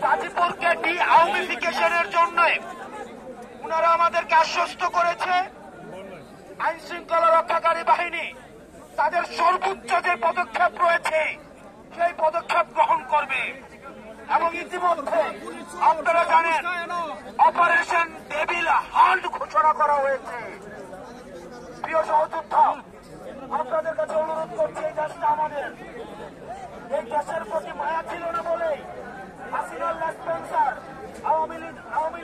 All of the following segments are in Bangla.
গাজীপুরকে ডি-আওয়ামীফিকেশনের জন্য উনারা আমাদেরকে আশ্বস্ত করেছে আইন শৃঙ্খলা রক্ষাকারী বাহিনী তাদের সর্বোচ্চ যে পদক্ষেপ রয়েছে সেই পদক্ষেপ গ্রহণ করবে এবং ইতিমধ্যে আপনারা জানেন অপারেশন ডেভিল হান্ট ঘোষণা করা হয়েছে। প্রিয় সহযোদ্ধা, আপনাদের কাছে অনুরোধ করছি, এই দেশটা আমাদের, এই দেশের প্রতি মায়া ছিল না বলে হাসিনার লেসপেন্সার আওয়ামী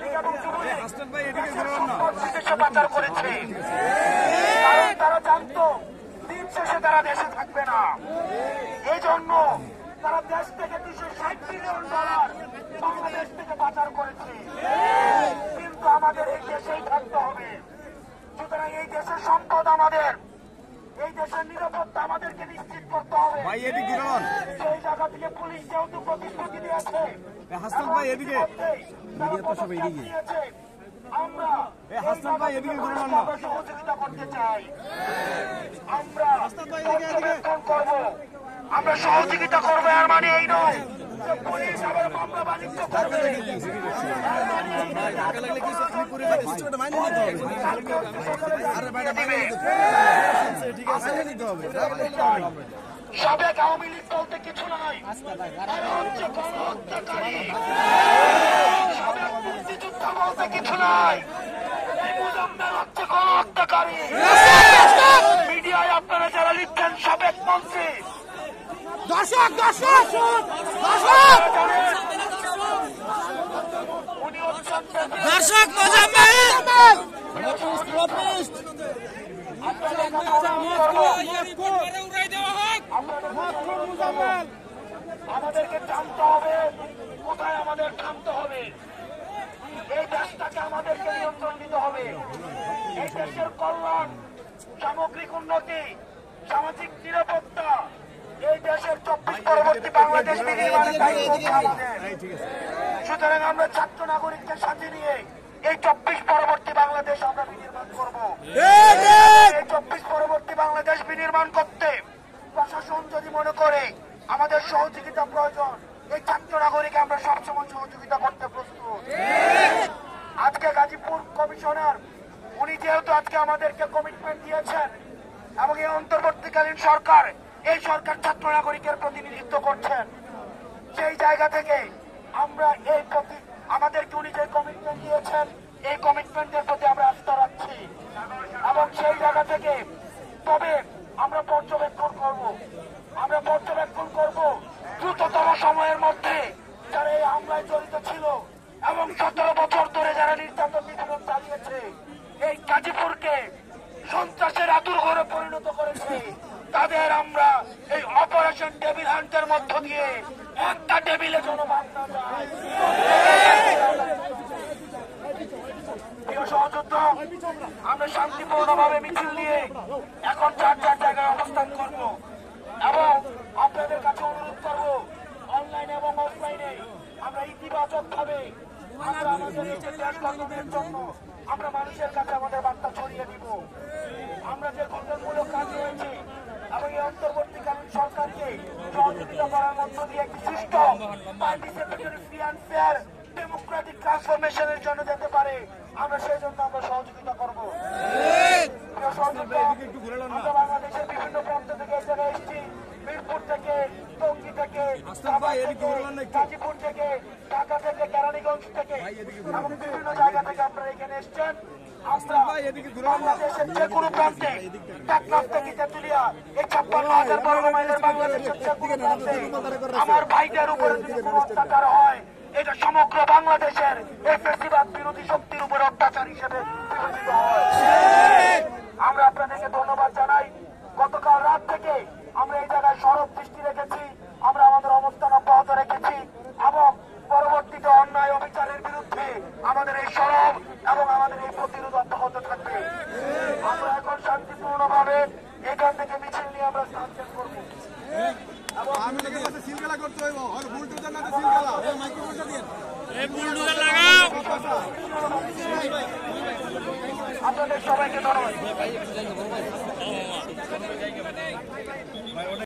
লীগ এবং যুবলীগ বিদেশে পাচার করেছে, কারণ তারা জানতো দিন শেষে তারা দেশে থাকবে না। এই জন্য তারা দেশ থেকে $260 বিলিয়ন বাংলাদেশ থেকে পাচার করেছে। কিন্তু আমাদের এই দেশেই থাকতে হবে। সুতরাং এই দেশের সম্পদ আমাদের, এই দেশের নিরাপত্তা আমাদেরকে নিশ্চিত করতে হবে। সেই জায়গা থেকে পুলিশ যেহেতু প্রতিশ্রুতি দিয়েছে, আমরা সহযোগিতা করতে চাই। আমরা সহযোগিতা করবো, এর মানে এই নয় পুলিশ আবার মামলা বাণিজ্য করবে। সাবেক আওয়ামী লীগ বলতে কিছু নাই, হচ্ছে গণহত্যাকারী। সাবেক মুক্তিযোদ্ধা বলতে কিছু নাই, মুজাম্মেল হচ্ছে গণহত্যাকারী। মিডিয়ায় আপনারা যারা লিখছেন সাবেক মন্ত্রী, দর্শক দর্শক দর্শক উনি হচ্ছেন দর্শক আমাদেরকে জানতে হবে কোথায় আমাদের থামতে হবে। এই দেশটাকে আমাদেরকে নিয়ন্ত্রণ দিতে হবে। এই দেশের কল্যাণ, সামগ্রিক উন্নতি, সামাজিক নিরাপত্তা, এই দেশের 24 পরবর্তী বাংলাদেশ বিনির্মাণের দায়িত্ব আমাদের। সুতরাং আমরা ছাত্র নাগরিকদের সাথে নিয়ে এই 24 পরবর্তী বাংলাদেশ আমরা বিনির্মাণ করব। এই 24 পরবর্তী বাংলাদেশ বিনির্মাণ করতে প্রশাসন যদি মনে করে আমাদের সহযোগিতা প্রয়োজন, এই ছাত্র নাগরিক আমরা সবসময় সহযোগিতা করতে প্রস্তুত। আজকে গাজীপুর কমিশনার উনি যেহেতু আজকে আমাদেরকে কমিটমেন্ট দিয়েছেন এবং এই অন্তর্বর্তীকালীন সরকার, এই সরকার ছাত্র নাগরিকের প্রতিনিধিত্ব করছেন, সেই জায়গা থেকে আমরা এই আমাদেরকে উনি যে কমিটমেন্ট দিয়েছেন এই কমিটমেন্টের প্রতি আমরা আস্থা রাখছি এবং সেই জায়গা থেকে তবে আমরা পর্যবেক্ষণ করব দ্রুততম সময়ের মধ্যে যারা এই হামলায় জড়িত ছিল এবং 17 বছর ধরে যারা নির্যাতন নিপীড়ন চালিয়েছে, এই গাজীপুরকে সন্ত্রাসের আতুরঘরে পরিণত করেছে, তাদের আমরা এই অপারেশন ডেভিল হান্টের মধ্য দিয়ে একটা টেবিলে যেন ভাগ না যায়। প্রিয় সহযোদ্ধা, আমরা শান্তিপূর্ণভাবে মিছিল নিয়ে এখন যার জায়গায় অবস্থান করব এবং আপনাদের কাছে অনুরোধ করব অনলাইনে এবং অফলাইনে আমরা ইতিবাচক ভাবে আমরা আমাদের দেশ গঠনের জন্য আমরা মানুষের কাছে আমাদের বার্তা ছড়িয়ে আমরা যে গঠনমূলক কাজ রয়েছে এবং এই অন্তর্বর্তীকালীন সরকারকে সহযোগিতা করার মধ্য দিয়ে একটি সুষ্ঠু participatory free and fair democratic ট্রান্সফরমেশনের জন্য যেতে পারে আমরা সেই জন্য আমরা সহযোগিতা করবো। আমরা বাংলাদেশের বিভিন্ন প্রান্ত থেকে এই জায়গায় এসেছি, মিরপুর থেকে, টঙ্গী থেকে, গাজীপুর থেকে, ঢাকা থেকে, কেরানীগঞ্জ থেকে এবং বিভিন্ন জায়গা থেকে আপনারা এখানে এসছেন। বাংলাদেশের যে কোনো প্রান্তে, টেকনাফ থেকে তেঁতুলিয়া, এই 56,000 বর্গ মাইলের বাংলাদেশের যে কোনো প্রান্তে আমার ভাইদের উপরে যদি কোনো অত্যাচার হয়, এটা সমগ্র বাংলাদেশের এই ফ্যাসিবাদ বিরোধী শক্তির উপরে অত্যাচার হিসেবে বিবেচিত হয়। আমরা আপনাদেরকে ধন্যবাদ জানাই। গতকাল রাত থেকে আমরা এই জায়গায় সরব দৃষ্টি রেখেছি, আমরা আমাদের অবস্থান অব্যাহত রেখেছি এবং পরবর্তীতে অন্যায় অবিচারের বিরুদ্ধে আমাদের এই সরব এবং আমাদের এই প্রতিরোধ অব্যাহত থাকবে। আমরা এখন শান্তিপূর্ণভাবে এখান থেকে মিছিল নিয়ে আমরা স্থান ত্যাগ করবো। আপনাদের সবাইকে ধন্যবাদ।